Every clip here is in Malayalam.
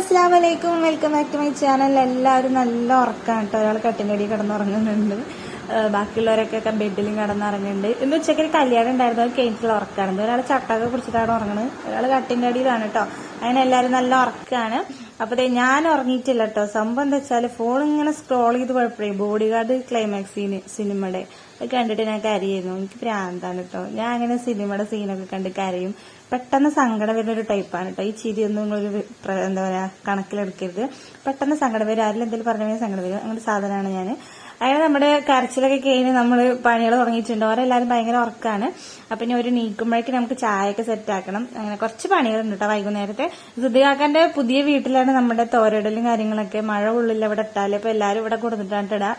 അസ്സലാമലൈക്കും, welcome back to my channel. എല്ലാവരും നല്ല ഉറക്കാണ് കേട്ടോ. ഒരാൾ കട്ടിനടി കിടന്നുറങ്ങുന്നുണ്ട്, ബാക്കിയുള്ളവരൊക്കെ ബെഡിലും കിടന്നുറങ്ങുന്നുണ്ട്. ഇന്ന് ഉച്ചയ്ക്ക് ഒരു കല്യാണം ഉണ്ടായിരുന്നു, അത് കഴിഞ്ഞിട്ടുള്ള ഉറക്കാണ്. ഒരാൾ ചട്ടൊക്കെ പിടിച്ചിട്ടാണ് ഉറങ്ങുന്നത്, ഒരാൾ കട്ടിൻ്റെ അടിയിലാണ് കേട്ടോ. അങ്ങനെ എല്ലാവരും നല്ല ഉറക്കാണ്. അപ്പൊ ഞാൻ ഉറങ്ങിയിട്ടില്ല കേട്ടോ. സംഭവം എന്താ വെച്ചാൽ ഫോൺ ഇങ്ങനെ സ്ക്രോൾ ചെയ്ത് കുഴപ്പമില്ല. ബോഡി ഗാർഡ് ക്ലൈമാക്സ് സിനിമയുടെ അത് കണ്ടിട്ട് ഞാൻ കരയായിരുന്നു. എനിക്ക് പ്രാന്താണ് കേട്ടോ. ഞാൻ അങ്ങനെ സിനിമയുടെ സീനൊക്കെ കണ്ട് കരയും. പെട്ടെന്ന് സങ്കടം വരുന്ന ഒരു ടൈപ്പാണ് കേട്ടോ. ഈ ചിരിയൊന്നും ഒരു എന്താ പറയാ കണക്കിലെടുക്കരുത്. പെട്ടെന്ന് സങ്കടം വരും. ആരെങ്കിലും എന്തെങ്കിലും പറഞ്ഞാൽ സങ്കടം വരും. അങ്ങനെ സാധനമാണ് ഞാൻ. അങ്ങനെ നമ്മുടെ കരച്ചിലൊക്കെ കഴിഞ്ഞ് നമ്മൾ പണികൾ തുടങ്ങിയിട്ടുണ്ട്. അവരെല്ലാവരും ഭയങ്കര ഉറക്കാണ്. അപ്പൊ ഇനി ഒരു നീക്കുമ്പോഴേക്ക് നമുക്ക് ചായയൊക്കെ സെറ്റ് ആക്കണം. അങ്ങനെ കുറച്ച് പണികളുണ്ട് കേട്ടോ വൈകുന്നേരത്തെ. സുധികാക്കാന്റെ പുതിയ വീട്ടിലാണ് നമ്മുടെ തോരയിടലും കാര്യങ്ങളൊക്കെ. മഴ ഉള്ളിൽ ഇവിടെ ഇട്ടാല് അപ്പൊ എല്ലാവരും ഇവിടെ കൊടുത്തിട്ടാണ് ഇടാ.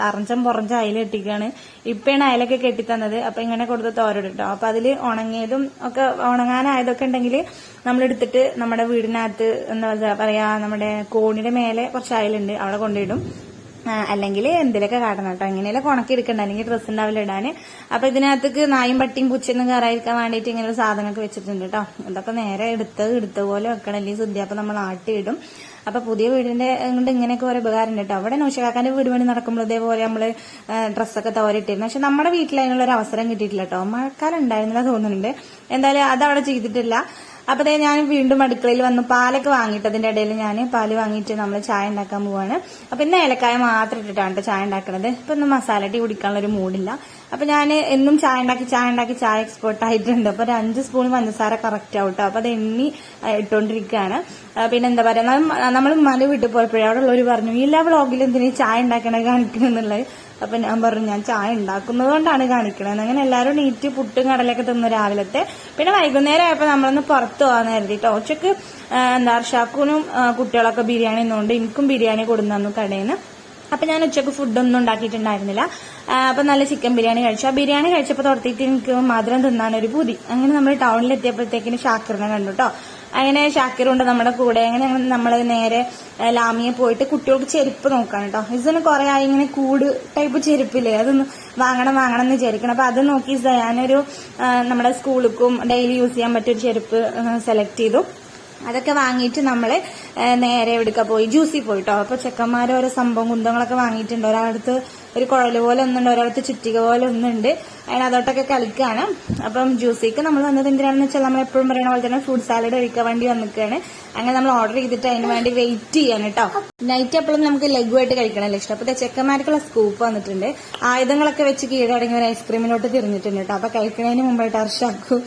അറഞ്ചം പുറഞ്ചം അയല കെട്ടിക്കാണ്. ഇപ്പഴാണ് അയലൊക്കെ കെട്ടിത്തന്നത്. അപ്പൊ ഇങ്ങനെ കൊടുത്ത് തോരയിട്ടോ. അപ്പൊ അതിൽ ഉണങ്ങിയതും ഒക്കെ ഉണങ്ങാനായതൊക്കെ ഉണ്ടെങ്കിൽ നമ്മളെടുത്തിട്ട് നമ്മുടെ വീടിനകത്ത് എന്താ പറയാ നമ്മുടെ കോണിയുടെ മേലെ കുറച്ച് അയലുണ്ട്, അവിടെ കൊണ്ടിടും. അല്ലെങ്കിൽ എന്തിലൊക്കെ കാട്ടണം കേട്ടോ. ഇങ്ങനെയൊക്കെ ഉണക്കി എടുക്കണ്ട, അല്ലെങ്കിൽ ഡ്രസ്സ് ഉണ്ടാവില്ല ഇടാന്. അപ്പൊ ഇതിനകത്തേക്ക് നായും പട്ടിയും പൂച്ചയൊന്നും കയറാതിരിക്കാൻ വേണ്ടിയിട്ട് ഇങ്ങനെ ഒരു സാധനമൊക്കെ വെച്ചിട്ടുണ്ട് കേട്ടോ. ഇതൊക്കെ നേരെ എടുത്ത പോലെ വെക്കണം, അല്ലെങ്കിൽ ശുദ്ധി അപ്പൊ നമ്മൾ ആട്ടിയിടും. അപ്പൊ പുതിയ വീടിന്റെ കൊണ്ട് ഇങ്ങനെയൊക്കെ ഓരോ ഉപകാരം ഉണ്ട് കേട്ടോ. അവിടെ നൗഷാക്കാന്റെ വീട് പണി നടക്കുമ്പോൾ ഇതേപോലെ നമ്മള് ഡ്രസ്സൊക്കെ തോരിട്ടിരുന്നു. പക്ഷെ നമ്മുടെ വീട്ടിൽ അതിനുള്ള ഒരു അവസരം കിട്ടിയിട്ടില്ല കേട്ടോ. മഴക്കാലം ഉണ്ടായിരുന്നില്ല തോന്നുന്നുണ്ട്. എന്തായാലും അതവിടെ ചെയ്തിട്ടില്ല. അപ്പൊ ഞാൻ വീണ്ടും അടുക്കളയിൽ വന്ന് പാലൊക്കെ വാങ്ങിയിട്ട് അതിന്റെ ഇടയിൽ ഞാൻ പാല് വാങ്ങിയിട്ട് നമ്മൾ ചായ ഉണ്ടാക്കാൻ പോവാണ്. അപ്പൊ ഇന്ന് ഏലക്കായ മാത്രം ഇട്ടിട്ടാണ് ചായ ഉണ്ടാക്കുന്നത്. ഇപ്പൊ ഒന്നും മസാല ടീ കുടിക്കാനുള്ള ഒരു മൂഡില്ല. അപ്പൊ ഞാൻ എന്നും ചായ ഉണ്ടാക്കി ചായ എക്സ്പേർട്ട് ആയിട്ടുണ്ട്. അപ്പൊ ഒരു 5 സ്പൂൺ പഞ്ചസാര കറക്റ്റ് ആവട്ടോ. അപ്പൊ അത് എണ്ണി ഇട്ടോണ്ടിരിക്കുകയാണ്. പിന്നെ എന്താ പറയാ, നമ്മൾ ഉമ്മാന്റെ വീട്ടിൽ പോയപ്പോഴേ അവിടെ ഉള്ളവർ പറഞ്ഞു എല്ലാ വ്ളോഗിലും എന്തിനാ ചായ ഉണ്ടാക്കണേ കാണിക്കണമെന്നുള്ളത്. അപ്പൊ ഞാൻ പറഞ്ഞു ഞാൻ ചായ ഉണ്ടാക്കുന്നത് കൊണ്ടാണ് കാണിക്കണത്. അങ്ങനെ എല്ലാവരും നീറ്റ് പുട്ടും കടലൊക്കെ തിന്നു രാവിലത്തെ. പിന്നെ വൈകുന്നേരം ആയപ്പോ നമ്മളൊന്ന് പുറത്തു പോകാന്ന് കരുതിട്ടോ. ഉച്ചക്ക് എന്താ ഷാക്കൂനും കുട്ടികളൊക്കെ ബിരിയാണി തിന്നുകൊണ്ട് എനിക്കും ബിരിയാണി കൊടുന്നു കടയിൽ നിന്ന്. അപ്പൊ ഞാൻ ഉച്ചക്ക് ഫുഡൊന്നും ഉണ്ടാക്കിയിട്ടുണ്ടായിരുന്നില്ല. അപ്പൊ നല്ല ചിക്കൻ ബിരിയാണി കഴിച്ചു. ആ ബിരിയാണി കഴിച്ചപ്പോൾ തുടത്തിയിട്ട് എനിക്ക് മധുരം തിന്നാനൊരു പൂതി. അങ്ങനെ നമ്മൾ ടൗണിൽ എത്തിയപ്പോഴത്തേക്കിന് ഷാക്കിറിനെ കണ്ടു കേട്ടോ. അങ്ങനെ ഷാക്കിറുണ്ട് നമ്മുടെ കൂടെ. അങ്ങനെ നമ്മൾ നേരെ ലാമിയെ പോയിട്ട് കുട്ടികൾക്ക് ചെരുപ്പ് നോക്കാൻ കേട്ടോ. ഇതിന് കുറെ ആയി ഇങ്ങനെ കൂട് ടൈപ്പ് ചെരുപ്പില്ലേ, അതൊന്ന് വാങ്ങണം എന്ന് വിചാരിക്കണം. അപ്പൊ അത് നോക്കി ഞാനൊരു നമ്മുടെ സ്കൂളിലും ഡെയിലി യൂസ് ചെയ്യാൻ പറ്റിയൊരു ചെരുപ്പ് സെലക്ട് ചെയ്തു. അതൊക്കെ വാങ്ങിയിട്ട് നമ്മള് നേരെ എവിടേക്കാ പോയി, ജ്യൂസിൽ പോയിട്ടോ. അപ്പൊ ചെക്കന്മാർ ഓരോ സംഭവം കുന്തങ്ങളൊക്കെ വാങ്ങിയിട്ടുണ്ട്. ഒരാളടുത്ത് ഒരു കുഴല് പോലെ ഒന്നുണ്ട്, ഒരാളത്ത് ചുറ്റിക പോലെ ഒന്നുണ്ട്. അതിന് അതോട്ടൊക്കെ കളിക്കാണ്. അപ്പം ജ്യൂസിക്ക് നമ്മൾ വന്നത് എന്തിനാണെന്ന് വെച്ചാൽ നമ്മൾ എപ്പോഴും പറയുന്ന പോലെ തന്നെ ഫ്രൂട്ട് സാലഡ് കഴിക്കാൻ വേണ്ടി വന്നിക്കുകയാണ്. അങ്ങനെ നമ്മൾ ഓർഡർ ചെയ്തിട്ട് അതിന് വേണ്ടി വെയിറ്റ് ചെയ്യാണ് കേട്ടോ. നൈറ്റ് എപ്പോഴും നമുക്ക് ലഘുവായിട്ട് കഴിക്കണമല്ലോ ഇഷ്ടം. അപ്പൊ ചെക്കന്മാർക്കുള്ള സ്കൂപ്പ് വന്നിട്ടുണ്ട്. ആയുധങ്ങളൊക്കെ വെച്ച് കീഴടങ്ങി ഒരു ഐസ്ക്രീമിലോട്ട് തിരിഞ്ഞിട്ടുണ്ട് കേട്ടോ. അപ്പൊ കഴിക്കുന്നതിന് മുമ്പായിട്ട് അർഷാക്കു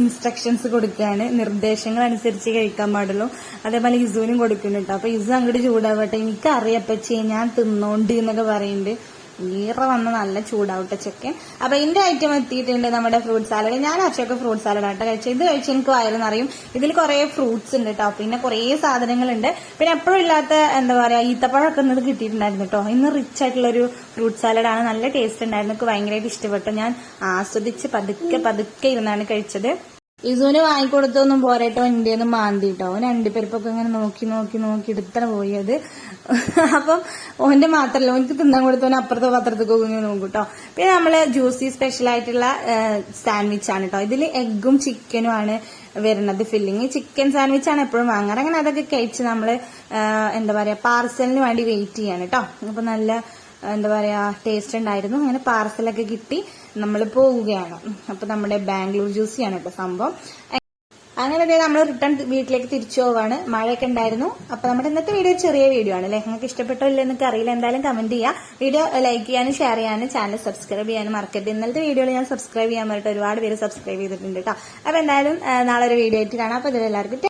ഇൻസ്ട്രക്ഷൻസ് കൊടുക്കുകയാണ്. നിർദ്ദേശങ്ങൾ അനുസരിച്ച് കഴിക്കാൻ പാടുള്ളൂ. അതേപോലെ ഇസുവിനും കൊടുക്കുന്നുണ്ട്. അപ്പൊ ഇസു അങ്ങോട്ട് ചൂടാവട്ടെ, എനിക്കറിയപ്പച്ചേ ഞാൻ തിന്നോണ്ട് എന്നൊക്കെ പറയുന്നുണ്ട്. ഈറ വന്ന് നല്ല ചൂടാവട്ടെ ചെക്കൻ. അപ്പൊ ഇതിന്റെ ഐറ്റം എത്തിയിട്ടുണ്ട്, നമ്മുടെ ഫ്രൂട്ട് സാലഡ്. ഞാൻ അച്ഛക്ക് ഫ്രൂട്ട് സാലഡ് ആട്ടോ കഴിച്ചത്. ഇത് കഴിച്ച് എനിക്ക് വയറുന്നറിയും. ഇതിൽ കുറെ ഫ്രൂട്ട്സ് ഉണ്ട് കേട്ടോ, പിന്നെ കുറെ സാധനങ്ങളുണ്ട്. പിന്നെ എപ്പോഴും ഇല്ലാത്ത എന്താ പറയാ ഈത്തപ്പഴമൊക്കെ ഇന്നത് കിട്ടിയിട്ടുണ്ടായിരുന്നു കേട്ടോ. ഇന്ന് റിച്ച് ആയിട്ടുള്ള ഒരു ഫ്രൂട്ട് സാലഡാണ്. നല്ല ടേസ്റ്റ് ഉണ്ടായിരുന്നു, എനിക്ക് ഭയങ്കരമായിട്ട് ഇഷ്ടപ്പെട്ടു. ഞാൻ ആസ്വദിച്ച് പതുക്കെ ഇരുന്നാണ് കഴിച്ചത്. ഇസുവിന് വാങ്ങിക്കൊടുത്തൊന്നും പോരാട്ടോ, ഇന്ത്യന്ന് മാന്തി കേട്ടോ. അവൻ അണ്ടിപ്പരിപ്പൊക്കെ ഇങ്ങനെ നോക്കി എടുത്താണ് പോയത്. അപ്പം ഓന്റെ മാത്രല്ല, ഓനിക്ക് തിന്നാൻ കൊടുത്തവന് അപ്പുറത്തെ പത്രത്തൊക്കെ ഇങ്ങനെ നോക്കും കേട്ടോ. പിന്നെ നമ്മള് ജ്യൂസി സ്പെഷ്യൽ ആയിട്ടുള്ള സാൻഡ്വിച്ച് ആണ് കേട്ടോ. ഇതിൽ എഗ്ഗും ചിക്കനും ആണ് വരുന്നത് ഫില്ലിങ്. ചിക്കൻ സാൻഡ്വിച്ച് ആണ് എപ്പോഴും വാങ്ങാറ്. അങ്ങനെ അതൊക്കെ കഴിച്ച് നമ്മള് എന്താ പറയാ പാർസലിന് വേണ്ടി വെയിറ്റ് ചെയ്യാണ് കേട്ടോ. അപ്പൊ നല്ല എന്താ പറയാ ടേസ്റ്റ് ഉണ്ടായിരുന്നു. അങ്ങനെ പാർസലൊക്കെ കിട്ടി നമ്മൾ പോവുകയാണ്. അപ്പൊ നമ്മുടെ ബാംഗ്ലൂർ ജ്യൂസിയാണ് കേട്ടോ സംഭവം. അങ്ങനെ നമ്മൾ റിട്ടേൺ വീട്ടിലേക്ക് തിരിച്ചു പോവാണ്. മഴയൊക്കെ ഉണ്ടായിരുന്നു. അപ്പൊ നമ്മുടെ ഇന്നത്തെ വീഡിയോ ചെറിയ വീഡിയോ ആണ് അല്ലെ. നിങ്ങൾക്ക് ഇഷ്ടപ്പെട്ടോ ഇല്ലെന്ന് എനിക്ക് അറിയില്ല. എന്തായാലും കമന്റ് ചെയ്യുക. വീഡിയോ ലൈക്ക് ചെയ്യാനും ഷെയർ ചെയ്യാനും ചാനൽ സബ്സ്ക്രൈബ് ചെയ്യാനും മറക്കരുത്. ഇന്നലത്തെ വീഡിയോയിൽ ഞാൻ സബ്സ്ക്രൈബ് ചെയ്യാൻ പറഞ്ഞിട്ട് ഒരുപാട് പേര് സബ്സ്ക്രൈബ് ചെയ്തിട്ടുണ്ട് കേട്ടോ. അപ്പൊ എന്തായാലും നാളെ ഒരു വീഡിയോ ആയിട്ട് കാണാം. അപ്പൊ ഇതിലെല്ലാവർക്കും